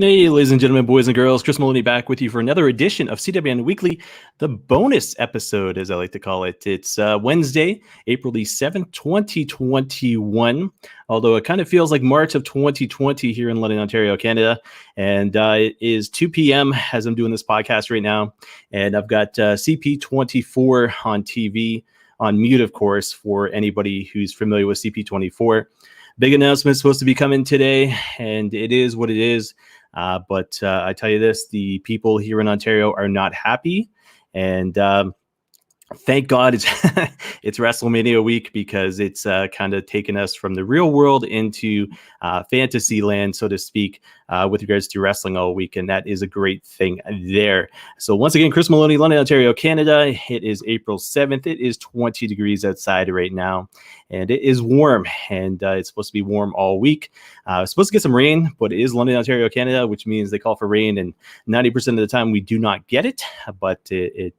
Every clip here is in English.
Hey, ladies and gentlemen, boys and girls, Chris Maloney back with you for another edition of CWN Weekly, the bonus episode, as I like to call it. It's Wednesday, April the 7th, 2021, although it kind of feels like March of 2020 here in London, Ontario, Canada. And it is 2 p.m. as I'm doing this podcast right now. And I've got CP24 on TV, on mute, of course, for anybody who's familiar with CP24. Big announcement supposed to be coming today, and it is what it is. But I tell you this, the people here in Ontario are not happy. And thank God it's it's Wrestlemania week, because it's kind of taken us from the real world into fantasy land, so to speak, with regards to wrestling all week. And that is a great thing there. So once again, Chris Maloney, London, Ontario, Canada. It is April 7th. It is 20 degrees outside right now. And it is warm, and it's supposed to be warm all week. It's supposed to get some rain, but it is London, Ontario, Canada, which means they call for rain, and 90% of the time we do not get it. But it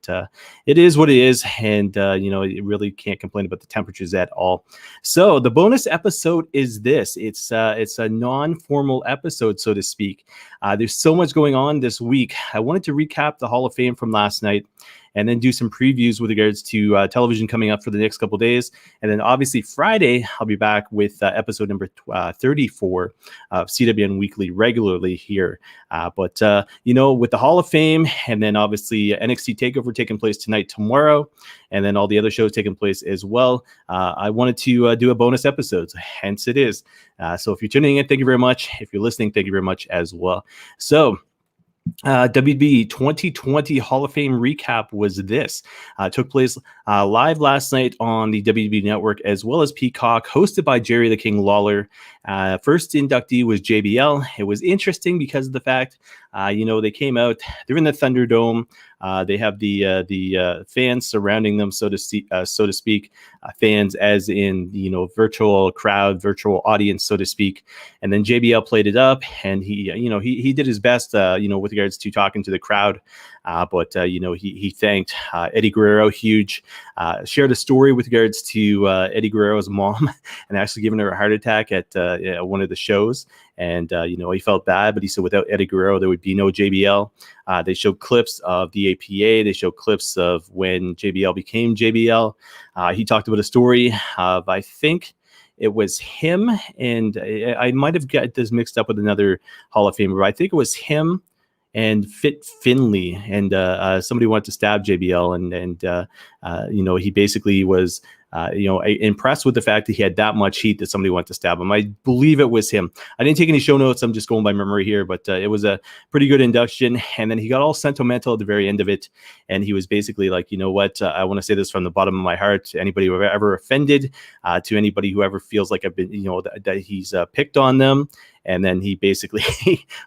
is what it is, and you really can't complain about the temperatures at all. So the bonus episode is this. It's a non-formal episode, so to speak. There's so much going on this week. I wanted to recap the Hall of Fame from last night, and then do some previews with regards to television coming up for the next couple of days. And then obviously Friday, I'll be back with episode number 34 of CWN Weekly regularly here. But with the Hall of Fame, and then obviously NXT TakeOver taking place tonight, tomorrow, and then all the other shows taking place as well, I wanted to do a bonus episode, hence it is. So if you're tuning in, thank you very much. If you're listening, thank you very much as well. So WWE 2020 Hall of Fame recap was this. Took place live last night on the WWE Network as well as Peacock, hosted by Jerry the King Lawler. First inductee was JBL. It was interesting because of the fact, they came out, they're in the Thunderdome. They have the fans surrounding them, so to speak, fans as in, virtual crowd, virtual audience, so to speak. And then JBL played it up, and he did his best, with regards to talking to the crowd. But he thanked Eddie Guerrero, huge, shared a story with regards to Eddie Guerrero's mom and actually giving her a heart attack at one of the shows. And, he felt bad, but he said without Eddie Guerrero, there would be no JBL. They showed clips of the APA. They showed clips of when JBL became JBL. He talked about a story of, I think it was him, and I might have got this mixed up with another Hall of Famer, but I think it was him and Fit Finley, and somebody wanted to stab JBL, and he basically was impressed with the fact that he had that much heat that somebody wanted to stab him. I believe it was him. I didn't take any show notes. I'm just going by memory here, but it was a pretty good induction. And then he got all sentimental at the very end of it. And he was basically like, you know what? I want to say this from the bottom of my heart to anybody who ever offended, to anybody who ever feels like I've been, that he's picked on them. And then he basically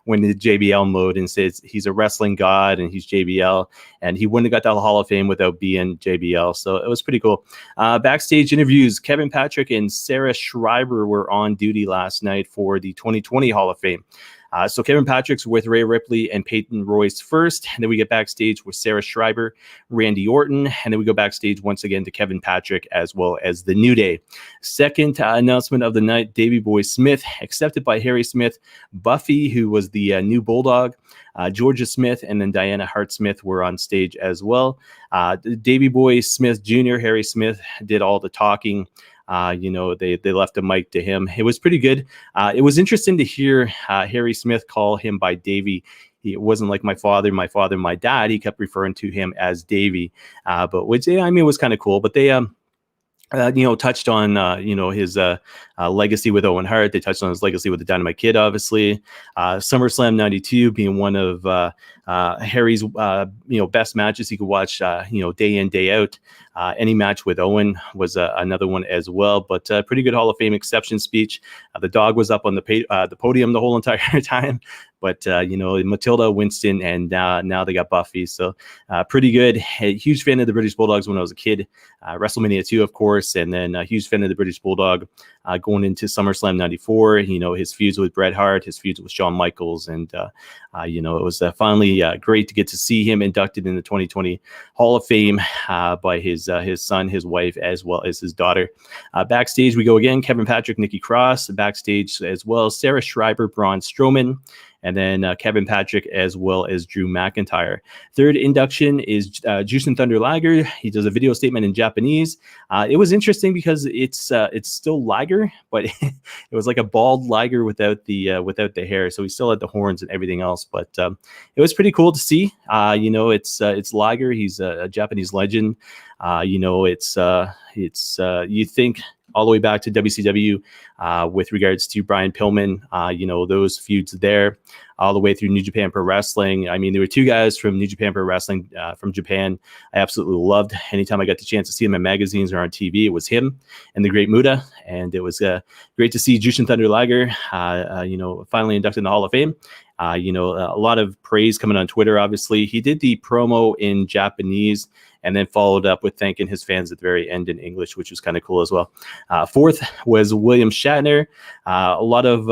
went into JBL mode and says he's a wrestling god and he's JBL, and he wouldn't have got the Hall of Fame without being JBL. So it was pretty cool. Backstage interviews, Kevin Patrick and Sarah Schreiber were on duty last night for the 2020 Hall of Fame. So Kevin Patrick's with Rhea Ripley and Peyton Royce first, and then we get backstage with Sarah Schreiber, Randy Orton, and then we go backstage once again to Kevin Patrick as well as the New Day. Second announcement of the night, Davey Boy Smith, accepted by Harry Smith, Buffy, who was the new Bulldog, Georgia Smith, and then Diana Hart Smith were on stage as well. Davey Boy Smith Jr., Harry Smith, did all the talking. They left a mic to him. It was pretty good. It was interesting to hear Harry Smith call him by Davey. It wasn't like my father, my dad. He kept referring to him as Davey, but which, it was kind of cool. But they touched on, his legacy with Owen Hart. They touched on his legacy with the Dynamite Kid, obviously. SummerSlam 92 being one of Harry's, best matches he could watch, day in, day out. Any match with Owen was another one as well, but pretty good Hall of Fame acceptance speech. The dog was up on the podium the whole entire time, but Matilda, Winston, and now they got Buffy, so pretty good. A huge fan of the British Bulldogs when I was a kid. WrestleMania 2, of course, and then a huge fan of the British Bulldog going into SummerSlam 94. His feuds with Bret Hart, his feuds with Shawn Michaels, and it was finally great to get to see him inducted in the 2020 Hall of Fame by his son, his wife, as well as his daughter. Backstage we go again. Kevin Patrick, Nikki Cross. Backstage as well, Sarah Schreiber, Braun Strowman, and then Kevin Patrick as well as Drew McIntyre. Third induction is Jushin Thunder Liger. He does a video statement in Japanese. It was interesting because it's still Liger, but it was like a bald Liger without the hair. So he still had the horns and everything else. But it was pretty cool to see. It's Liger. He's a Japanese legend. You think all the way back to WCW with regards to Brian Pillman, those feuds there, all the way through New Japan Pro Wrestling. I mean, there were two guys from New Japan Pro Wrestling from Japan I absolutely loved. Anytime I got the chance to see him in magazines or on TV, it was him and the Great Muta. And it was great to see Jushin Thunder Liger, finally inducted in the Hall of Fame. A lot of praise coming on Twitter, obviously. He did the promo in Japanese and then followed up with thanking his fans at the very end in English, which was kind of cool as well. Fourth was William Shatner. A lot of,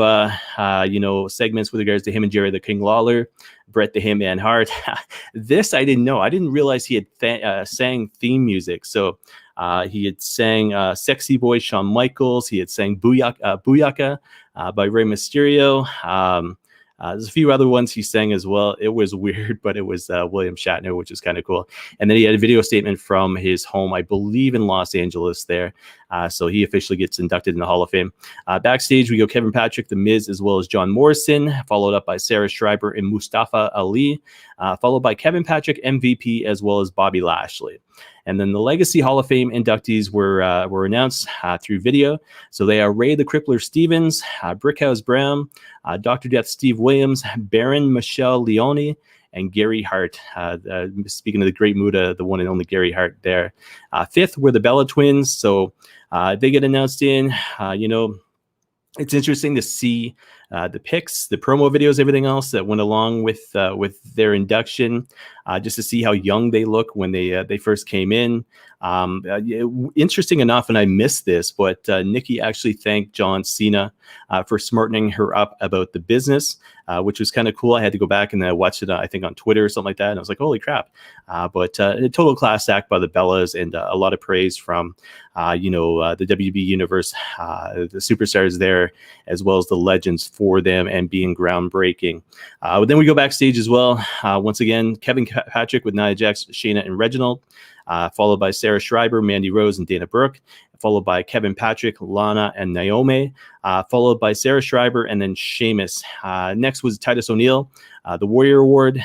segments with regards to him and Jerry the King Lawler, Bret the Hitman Hart. This I didn't know. I didn't realize he had sang theme music. So he had sang Sexy Boy, Shawn Michaels. He had sang Booyaka by Rey Mysterio. There's a few other ones he sang as well. It was weird, but it was William Shatner, which is kind of cool. And then he had a video statement from his home, I believe in Los Angeles there. So he officially gets inducted in the Hall of Fame. Backstage, we go Kevin Patrick, The Miz, as well as John Morrison, followed up by Sarah Schreiber and Mustafa Ali, followed by Kevin Patrick, MVP, as well as Bobby Lashley. And then the Legacy Hall of Fame inductees were announced through video. So they are Ray the Crippler Stevens, Brickhouse Brown, Dr. Death Steve Williams, Baron Michelle Leone, and Gary Hart. Speaking of the Great Muta, the one and only Gary Hart there. Fifth were the Bella Twins. So they get announced in. It's interesting to see the pics, the promo videos, everything else that went along with their induction, just to see how young they look when they first came in. Interesting enough, and I missed this, but Nikki actually thanked John Cena for smartening her up about the business, which was kind of cool. I had to go back and watch it, I think, on Twitter or something like that. And I was like, holy crap. But a total class act by the Bellas, and a lot of praise from, the WB Universe, the superstars there, as well as the legends for them and being groundbreaking. Then we go backstage as well. Once again, Kevin Patrick with Nia Jax, Shayna, and Reginald. Followed by Sarah Schreiber, Mandy Rose, and Dana Brooke, followed by Kevin Patrick, Lana, and Naomi, followed by Sarah Schreiber, and then Sheamus. Next was Titus O'Neil, the Warrior Award.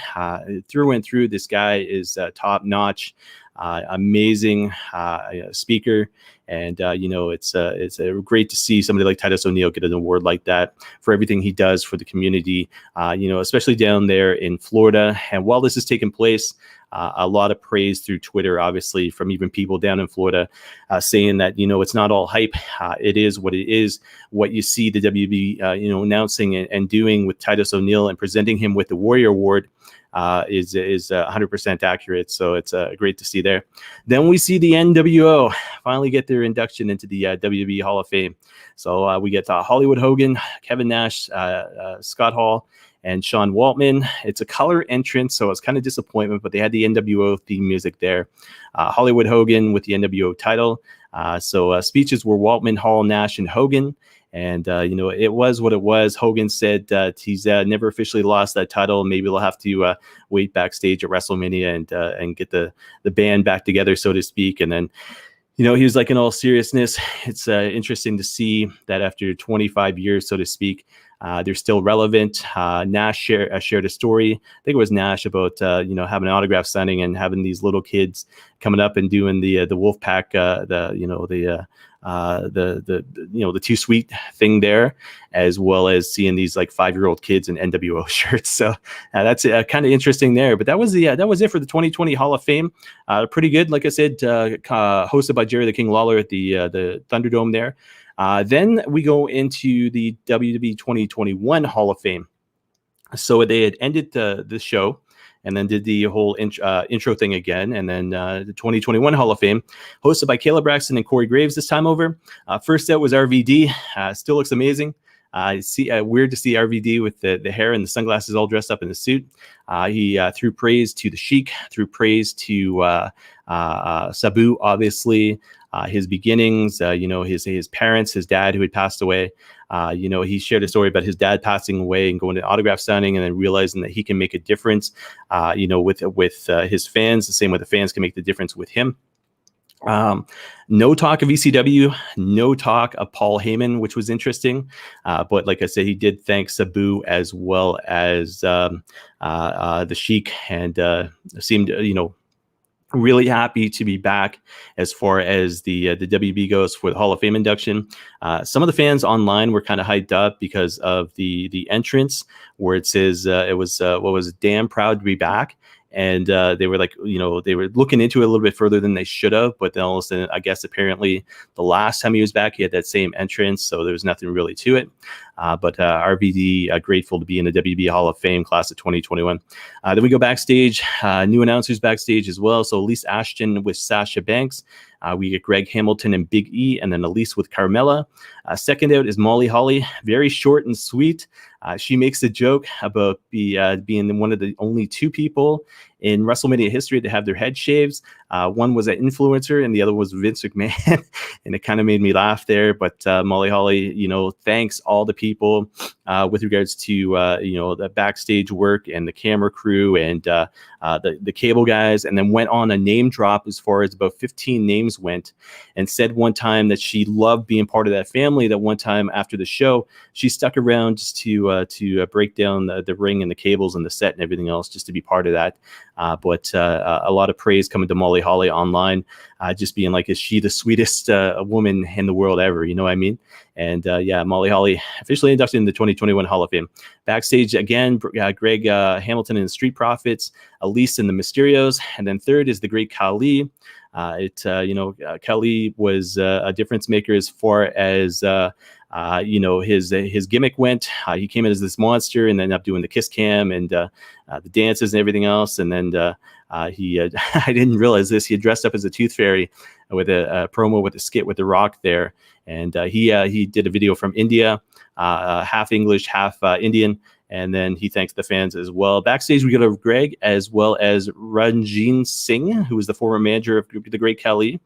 Through and through, this guy is top-notch, amazing speaker. And, it's great to see somebody like Titus O'Neil get an award like that for everything he does for the community, especially down there in Florida. And while this is taking place, a lot of praise through Twitter, obviously, from even people down in Florida saying that, it's not all hype. It is what it is. What you see the WB, announcing and doing with Titus O'Neil and presenting him with the Warrior Award is 100% accurate. So it's great to see there. Then we see the NWO finally get their induction into the WWE Hall of Fame. So we get Hollywood Hogan, Kevin Nash, Scott Hall, and Sean Waltman. It's a color entrance, so it's kind of disappointment, but they had the NWO theme music there. Hollywood Hogan with the NWO title. So speeches were Waltman, Hall, Nash, and Hogan. And, it was what it was. Hogan said that he's never officially lost that title. Maybe they'll have to wait backstage at WrestleMania and get the band back together, so to speak. And then, he was like, in all seriousness, it's interesting to see that after 25 years, so to speak, they're still relevant. Nash shared a story. I think it was Nash about having an autograph signing and having these little kids coming up and doing the Wolfpack, the Too Sweet thing there, as well as seeing these like 5-year-old kids in NWO shirts. So that's kind of interesting there. But that was it for the 2020 Hall of Fame. Pretty good, like I said, hosted by Jerry the King Lawler at the Thunderdome there. Then we go into the WWE 2021 Hall of Fame. So they had ended the show, and then did the whole intro thing again. And then the 2021 Hall of Fame, hosted by Caleb Braxton and Corey Graves this time over. First out was RVD. Still looks amazing. Weird to see RVD with the hair and the sunglasses all dressed up in the suit. He threw praise to the Sheik, threw praise to Sabu, obviously. His beginnings, his parents, his dad who had passed away. He shared a story about his dad passing away and going to autograph signing and then realizing that he can make a difference, with his fans, the same way the fans can make the difference with him. No talk of ECW, no talk of Paul Heyman, which was interesting. But like I said, he did thank Sabu as well as the Sheik, and seemed, really happy to be back as far as the WB goes for the Hall of Fame induction. Some of the fans online were kind of hyped up because of the entrance where it says damn proud to be back. And they were like, they were looking into it a little bit further than they should have. But then all of a sudden, I guess apparently the last time he was back, he had that same entrance. So there was nothing really to it. But RVD, grateful to be in the WB Hall of Fame class of 2021. Then we go backstage, new announcers backstage as well. So Elise Ashton with Sasha Banks. We get Greg Hamilton and Big E, and then Elise with Carmella. Second out is Molly Holly, very short and sweet. She makes a joke about being one of the only two people in WrestleMania history to have their head shaves. One was an influencer and the other was Vince McMahon. And it kind of made me laugh there. But Molly Holly, thanks all the people with regards to, the backstage work and the camera crew and the cable guys, and then went on a name drop as far as about 15 names went, and said one time that she loved being part of that family, that one time after the show, she stuck around just to break down the ring and the cables and the set and everything else, just to be part of that. But a lot of praise coming to Molly Holly online, just being like, is she the sweetest woman in the world ever? You know what I mean? And Molly Holly officially inducted in the 2021 Hall of Fame. Backstage again, Greg Hamilton and the Street Profits, Elise and the Mysterios, and then third is the Great Khali. Khali was a difference maker as far as his gimmick went. He came in as this monster and then ended up doing the kiss cam and the dances and everything else. And then I didn't realize this. He had dressed up as a tooth fairy with a promo with a skit with The Rock there. And he did a video from India, half English, half Indian. And then he thanks the fans as well. Backstage, we go to Greg as well as Ranjin Singh, who was the former manager of the Great Khali.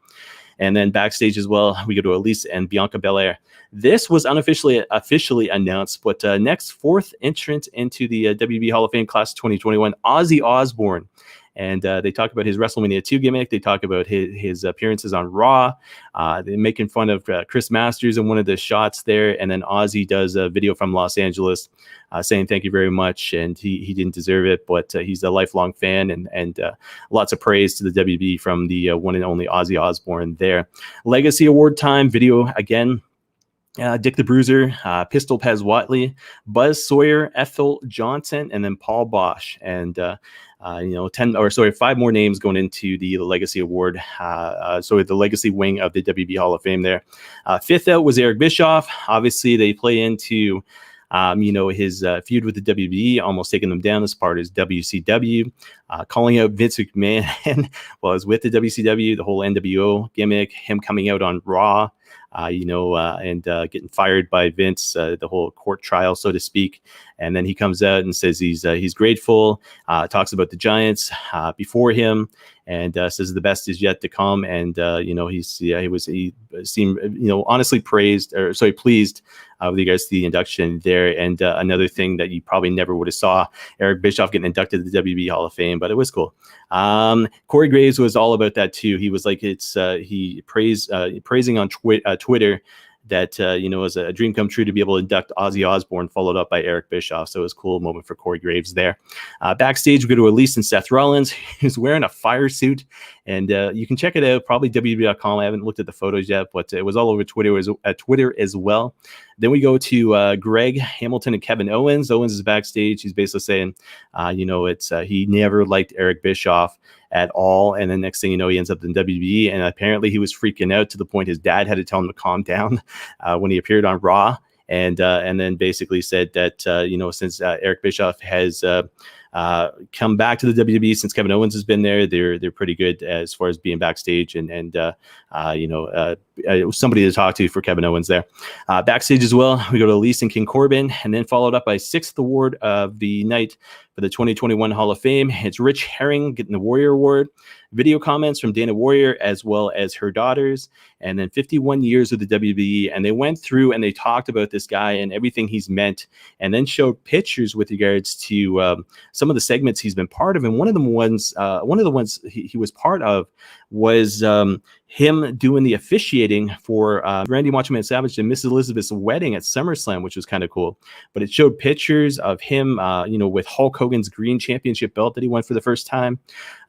And then backstage as well, we go to Elise and Bianca Belair. This was officially announced, but next, fourth entrant into the WB Hall of Fame class 2021, Ozzy Osbourne. And they talk about his WrestleMania 2 gimmick. They talk about his appearances on Raw. They're making fun of Chris Masters in one of the shots there. And then Ozzy does a video from Los Angeles saying thank you very much. And he didn't deserve it, but he's a lifelong fan. And lots of praise to the WB from the one and only Ozzy Osbourne there. Legacy Award time video again. Dick the Bruiser, Pistol Pez Watley, Buzz Sawyer, Ethel Johnson, and then Paul Bosch. And 5 more names going into the Legacy Award. The Legacy wing of the WB Hall of Fame there. Fifth out was Eric Bischoff. Obviously, they play into his feud with the WB, almost taking them down as part of his WCW, calling out Vince McMahon while I was with the WCW, the whole NWO gimmick, him coming out on Raw. And getting fired by Vince, the whole court trial, so to speak. And then he comes out and says he's grateful, talks about the Giants before him, and says the best is yet to come. And he seemed honestly pleased with regards to the induction there. And another thing that you probably never would have saw, Eric Bischoff getting inducted to the WB Hall of Fame, but it was cool. Corey Graves was all about that too. He was like, he praising on Twitter that it was a dream come true to be able to induct Ozzy Osbourne, followed up by Eric Bischoff. So it was a cool moment for Corey Graves there. Backstage, we go to Elise and Seth Rollins, who's wearing a fire suit, and you can check it out, probably WWE.com. I haven't looked at the photos yet, but it was all over Twitter as well. Then we go to Greg Hamilton and Kevin Owens. Owens is backstage. He's basically saying, he never liked Eric Bischoff at all. And then next thing you know, he ends up in WWE. And apparently he was freaking out to the point his dad had to tell him to calm down when he appeared on Raw. And then basically said that, since Eric Bischoff has come back to the WWE since Kevin Owens has been there. They're pretty good as far as being backstage and somebody to talk to for Kevin Owens there. Backstage as well, we go to Elise and King Corbin, and then followed up by 6th award of the night for the 2021 Hall of Fame. It's Rich Herring getting the Warrior Award. Video comments from Dana Warrior as well as her daughters, and then 51 years with the WWE. And they went through and they talked about this guy and everything he's meant, and then showed pictures with regards to some of the segments he's been part of. And one of the ones he was part of was him doing the officiating for Randy Macho Man Savage and Miss Elizabeth's wedding at SummerSlam, which was kind of cool. But it showed pictures of him, with Hulk Hogan's green championship belt that he won for the first time.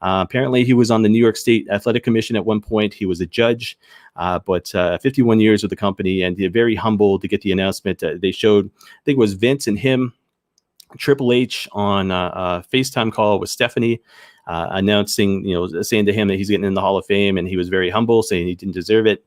Apparently, he was on the New York State Athletic Commission at one point. He was a judge, but 51 years with the company, and very humble to get the announcement. They showed, I think it was Vince and him, Triple H on a FaceTime call with Stephanie, announcing, saying to him that he's getting in the Hall of Fame, and he was very humble, saying he didn't deserve it.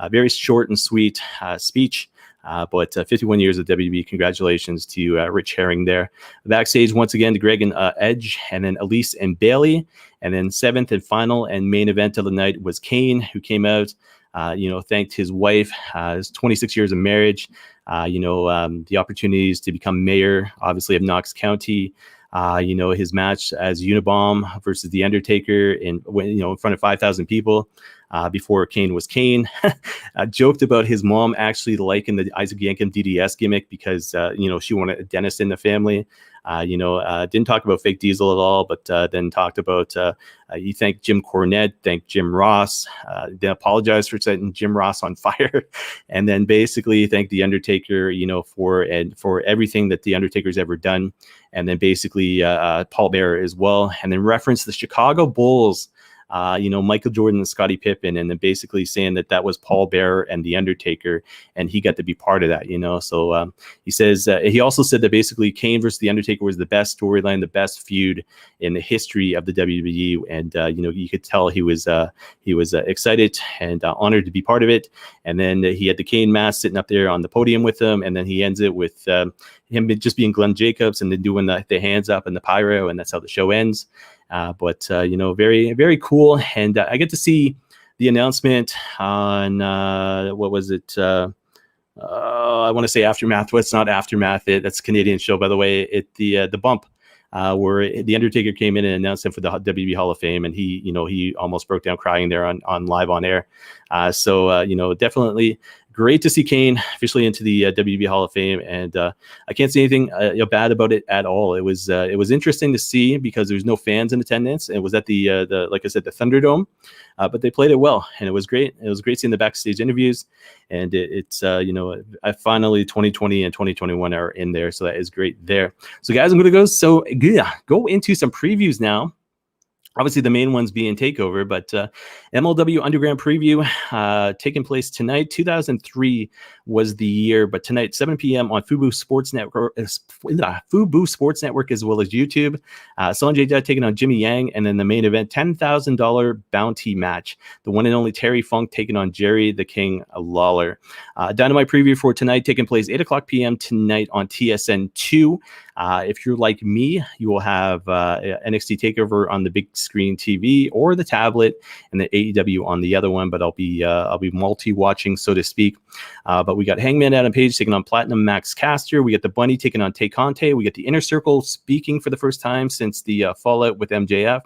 Very short and sweet speech. But 51 years of WWE. Congratulations to Rich Herring there. Backstage, once again, to Greg and Edge, and then Elise and Bailey. And then 7th and final and main event of the night was Kane, who came out, thanked his wife, his 26 years of marriage, the opportunities to become mayor, obviously, of Knox County. His match as Unabomb versus The Undertaker in front of 5,000 people before Kane was Kane. Joked about his mom actually liking the Isaac Yankem DDS gimmick because, she wanted a dentist in the family. Didn't talk about Fake Diesel at all, but then talked about he thanked Jim Cornette, thanked Jim Ross, then apologized for setting Jim Ross on fire, and then basically thanked The Undertaker, for everything that The Undertaker's ever done, and then basically Paul Bearer as well, and then referenced the Chicago Bulls. Michael Jordan and Scottie Pippen, and then basically saying that was Paul Bearer and The Undertaker, and he got to be part of that, So he says, he also said that basically Kane versus The Undertaker was the best storyline, the best feud in the history of the WWE. And, you could tell he was excited and honored to be part of it. And then he had the Kane mask sitting up there on the podium with him. And then he ends it with him just being Glenn Jacobs and then doing the hands up and the pyro. And that's how the show ends. But very, very cool. And I get to see the announcement on, what was it? I want to say Aftermath. Well, it's not Aftermath. That's a Canadian show, by the way. The Bump, where The Undertaker came in and announced him for the WWE Hall of Fame. And he almost broke down crying there on live on air. So definitely great to see Kane officially into the WWE Hall of Fame, and I can't say anything bad about it at all. It was interesting to see because there's no fans in attendance. It was at the like I said, the Thunderdome, but they played it well, and it was great. It was great seeing the backstage interviews, and it's I finally 2020 and 2021 are in there, so that is great there. So guys, I'm going to go into some previews now. Obviously, the main ones being TakeOver, but Mlw Underground Preview taking place tonight. 2003 was the year, but tonight, 7 p.m. on Fubo Sports Network, Fubo Sports Network, as well as YouTube. Sanjay Dutt taking on Jimmy Yang, and then the main event, $10,000 bounty match. The one and only Terry Funk taking on Jerry the King Lawler. Dynamite preview for tonight taking place 8 o'clock p.m. tonight on TSN2. If you're like me, you will have NXT TakeOver on the big screen TV or the tablet, and the AEW on the other one. But I'll be multi-watching, so to speak. But we got Hangman Adam Page taking on Platinum Max Caster. We got the Bunny taking on Tay Conte. We got the Inner Circle speaking for the first time since the fallout with MJF.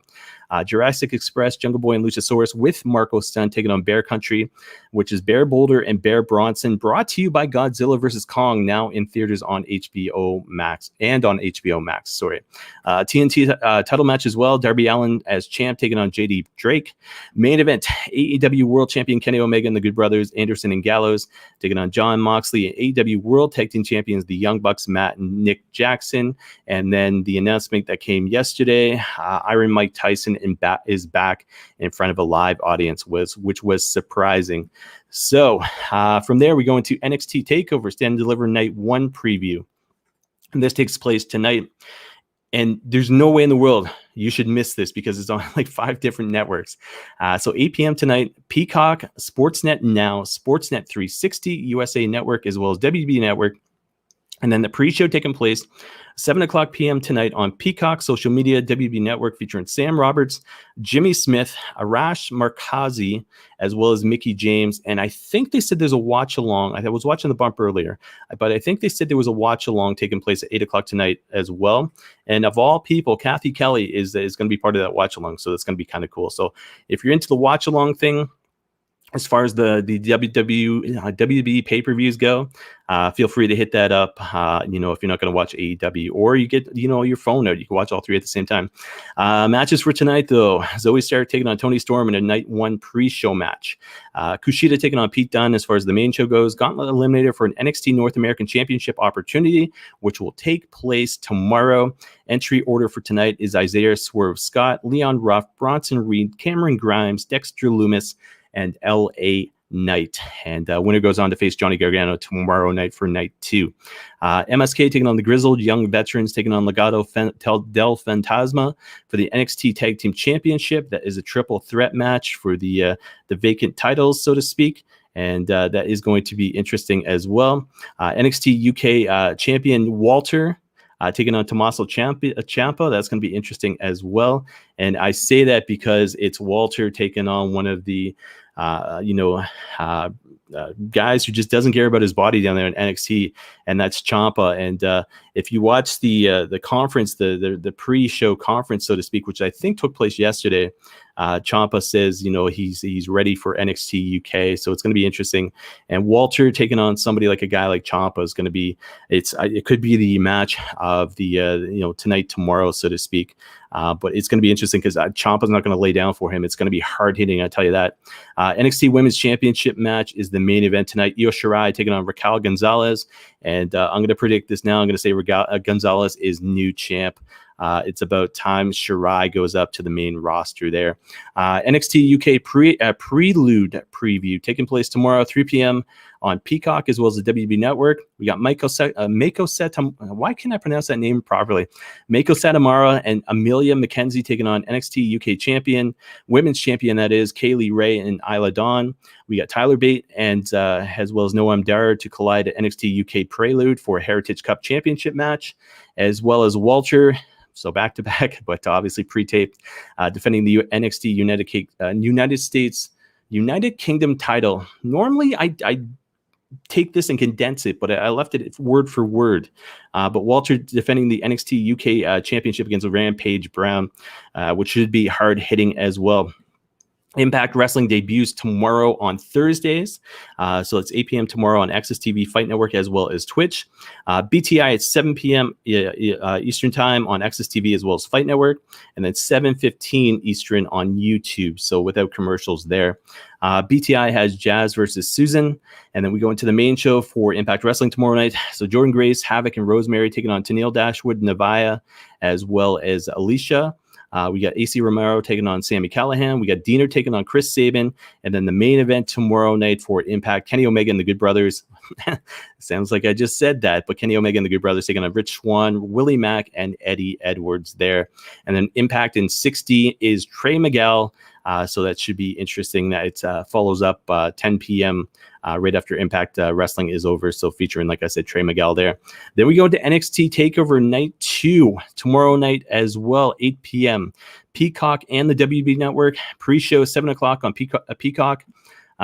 Jurassic Express, Jungle Boy, and Luchasaurus with Marco Stunt taking on Bear Country, which is Bear Boulder and Bear Bronson, brought to you by Godzilla vs. Kong, now in theaters on HBO Max and on HBO Max. TNT title match as well. Darby Allin as champ taking on JD Drake. Main event, AEW World Champion Kenny Omega and the Good Brothers, Anderson and Gallows, taking on John Moxley, and AEW World Tag Team Champions, the Young Bucks, Matt and Nick Jackson. And then the announcement that came yesterday, Iron Mike Tyson is back in front of a live audience, which was surprising. So from there, we go into NXT TakeOver Stand and Deliver Night 1 preview. And this takes place tonight. And there's no way in the world you should miss this because it's on like 5 different networks. So 8 p.m. tonight, Peacock, Sportsnet Now, Sportsnet 360, USA Network, as well as WB Network. And then the pre-show taking place 7 o'clock p.m. tonight on Peacock, social media, WB Network, featuring Sam Roberts, Jimmy Smith, Arash Markazi, as well as Mickie James. And I think they said there's a watch-along. I was watching the bump earlier, but I think they said there was a watch-along taking place at 8 o'clock tonight as well. And of all people, Kathy Kelly is going to be part of that watch-along, so that's going to be kind of cool. So if you're into the watch-along thing, as far as the WWE pay-per-views go, feel free to hit that up. If you're not going to watch AEW, or you get your phone out, you can watch all three at the same time. Matches for tonight, though: Zoe Stark taking on Toni Storm in a night one pre-show match. Kushida taking on Pete Dunne as far as the main show goes. Gauntlet Eliminator for an NXT North American Championship opportunity, which will take place tomorrow. Entry order for tonight is Isaiah Swerve Scott, Leon Ruff, Bronson Reed, Cameron Grimes, Dexter Loomis, and L.A. Knight. And winner goes on to face Johnny Gargano tomorrow night for night 2. MSK taking on the Grizzled Young Veterans, taking on Legado del Fantasma for the NXT Tag Team Championship. That is a triple threat match for the vacant titles, so to speak. And that is going to be interesting as well. NXT UK champion Walter taking on Tommaso Ciampa. That's going to be interesting as well. And I say that because it's Walter taking on one of the guys who just doesn't care about his body down there in NXT, and that's Ciampa. And if you watch the conference, the pre-show conference, so to speak, which I think took place yesterday, Ciampa says he's ready for NXT UK, so it's going to be interesting. And Walter taking on somebody like a guy like Ciampa is going to be it could be the match of the tonight, tomorrow, so to speak. But it's going to be interesting because Ciampa's not going to lay down for him. It's going to be hard hitting, I tell you that. NXT Women's Championship match is the main event tonight. Io Shirai taking on Raquel Gonzalez, and I'm going to predict this now. I'm going to say Gonzalez is new champ. It's about time Shirai goes up to the main roster there. NXT UK Prelude preview taking place tomorrow, 3 p.m. on Peacock, as well as the WB Network. We got Mako why can't I pronounce that name properly? Mako Satomura and Amelia McKenzie taking on NXT UK champion, women's champion, that is, Kaylee Ray and Isla Dawn. We got Tyler Bate and as well as Noam Dar to collide at NXT UK Prelude for a Heritage Cup Championship match, as well as Walter. So back-to-back, but obviously pre-taped, defending the NXT United Kingdom title. Normally, I take this and condense it, but I left it word for word. But Walter defending the NXT UK Championship against Rampage Brown, which should be hard-hitting as well. Impact Wrestling debuts tomorrow on Thursdays. So it's 8 p.m. tomorrow on Access TV, Fight Network, as well as Twitch. BTI at 7 p.m. Eastern Time on Access TV, as well as Fight Network. And then 7:15 Eastern on YouTube. So without commercials there. BTI has Jazz versus Susan. And then we go into the main show for Impact Wrestling tomorrow night. So Jordan Grace, Havoc, and Rosemary taking on Tennille Dashwood, Navia, as well as Alicia. We got AC Romero taking on Sami Callihan. We got Diener taking on Chris Sabin. And then the main event tomorrow night for Impact, Kenny Omega and the Good Brothers. Sounds like I just said that, but Kenny Omega and the Good Brothers taking on Rich Swann, Willie Mack, and Eddie Edwards there. And then Impact in 60 is Trey Miguel. So that should be interesting. That it follows up 10 p.m. Right after Impact Wrestling is over. So featuring, like I said, Trey Miguel there. Then we go to NXT TakeOver Night 2 tomorrow night as well, 8 p.m. Peacock and the WB Network. Pre-show 7 o'clock on Peacock.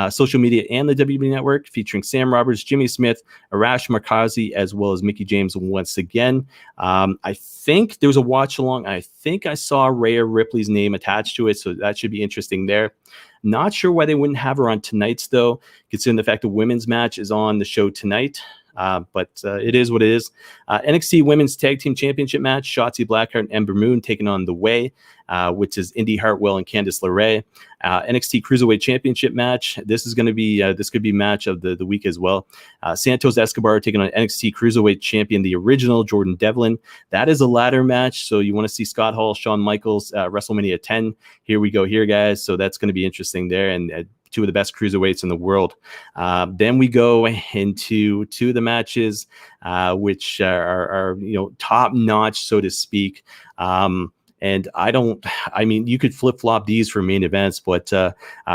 Social media and the WB Network, featuring Sam Roberts, Jimmy Smith, Arash Markazi, as well as Mickie James once again. I think there was a watch along. I think I saw Rhea Ripley's name attached to it, so that should be interesting there. Not sure why they wouldn't have her on tonight's, though, considering the fact the women's match is on the show tonight. But it is what it is. NXT Women's Tag Team Championship match, Shotzi Blackheart and Ember Moon taking on The Way, which is Indy Hartwell and Candice LeRae. NXT Cruiserweight Championship match. This is going to be this could be match of the week as well. Santos Escobar taking on NXT Cruiserweight Champion, the original Jordan Devlin. That is a ladder match, so you want to see Scott Hall, Shawn Michaels, WrestleMania 10. Here we go here, guys. So that's going to be interesting there, and two of the best cruiserweights in the world. Then we go into two of the matches, which are top notch, so to speak. And I mean, you could flip flop these for main events, but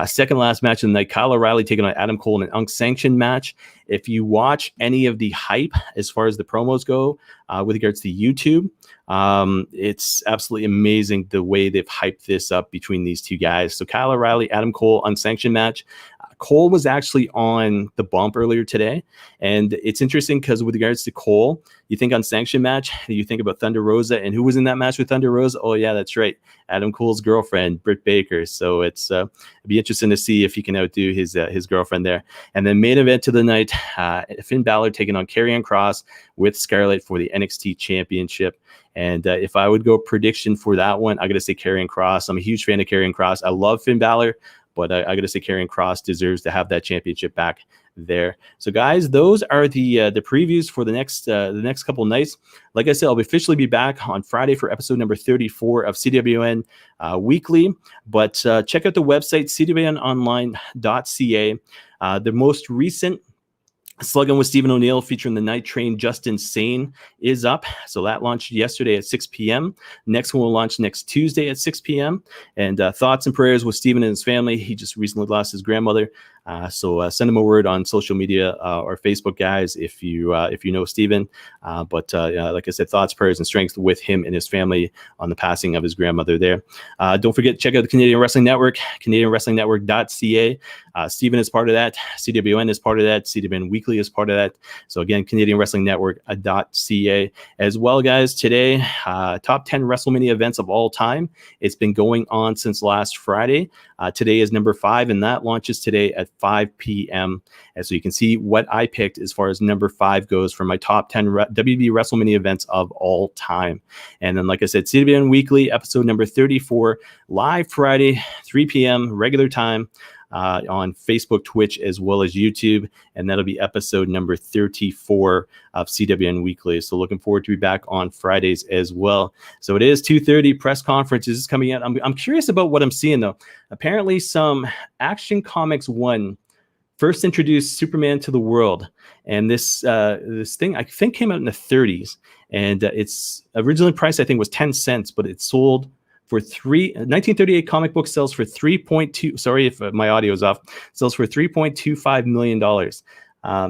second last match of the night, Kyle O'Reilly taking on Adam Cole in an unsanctioned match. If you watch any of the hype as far as the promos go with regards to YouTube, it's absolutely amazing the way they've hyped this up between these two guys. So Kyle O'Reilly, Adam Cole, unsanctioned match. Cole was actually on the bump earlier today. And it's interesting because with regards to Cole, you think unsanctioned match, you think about Thunder Rosa. And who was in that match with Thunder Rosa? Oh, yeah, that's right. Adam Cole's girlfriend, Britt Baker. So it'd be interesting to see if he can outdo his girlfriend there. And then main event of the night, Finn Balor taking on Karrion Kross with Scarlett for the NXT Championship. And if I would go prediction for that one, I got to say Karrion Kross. I'm a huge fan of Karrion Kross. I love Finn Balor, but I got to say Karrion Kross deserves to have that championship back there. So guys, those are the previews for the next couple of nights. Like I said, I'll officially be back on Friday for episode number 34 of CWN Weekly. But check out the website cwnonline.ca. The most recent Slugging with Stephen O'Neill featuring the Night Train Justin Sane is up. So that launched yesterday at 6 p.m. Next one will launch next Tuesday at 6 p.m. And thoughts and prayers with Stephen and his family. He just recently lost his grandmother. So send him a word on social media or Facebook, guys, if you know Stephen. But like I said, thoughts, prayers, and strength with him and his family on the passing of his grandmother there. Don't forget to check out the Canadian Wrestling Network, CanadianWrestlingNetwork.ca. Stephen is part of that. CWN is part of that. CWN Weekly is part of that. So again, Canadian Wrestling Network.ca as well, guys. Today, top 10 WrestleMania events of all time. It's been going on since last Friday. Today is number 5, and that launches today at 5 p.m. And so you can see what I picked as far as number 5 goes for my top 10 WB WrestleMania events of all time. And then, like I said, CWN Weekly, episode number 34, live Friday, 3 p.m., regular time. On Facebook, Twitch, as well as YouTube. And that'll be episode number 34 of CWN Weekly. So looking forward to be back on Fridays as well. So it is 2:30 press conferences coming out. I'm curious about what I'm seeing, though. Apparently some Action Comics 1 first introduced Superman to the world. And this thing, I think, came out in the 30s. And it's originally priced, I think, was 10 cents, but it sold for 1938 comic book sells for 3.2. Sorry if my audio is off. Sells for $3.25 million.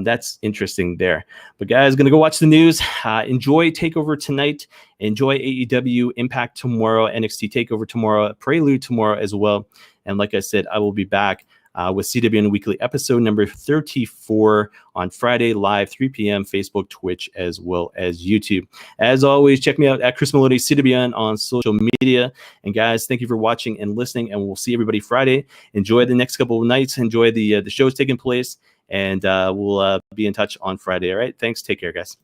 That's interesting there. But guys, gonna go watch the news. Enjoy TakeOver tonight. Enjoy AEW Impact tomorrow. NXT TakeOver tomorrow. Prelude tomorrow as well. And like I said, I will be back with CWN Weekly episode number 34 on Friday, live 3 p.m. Facebook, Twitch, as well as YouTube. As always, check me out at Chris Maloney CWN on social media. And guys, thank you for watching and listening, and we'll see everybody Friday. Enjoy the next couple of nights. Enjoy the shows taking place, and we'll be in touch on Friday. All right, thanks. Take care, guys.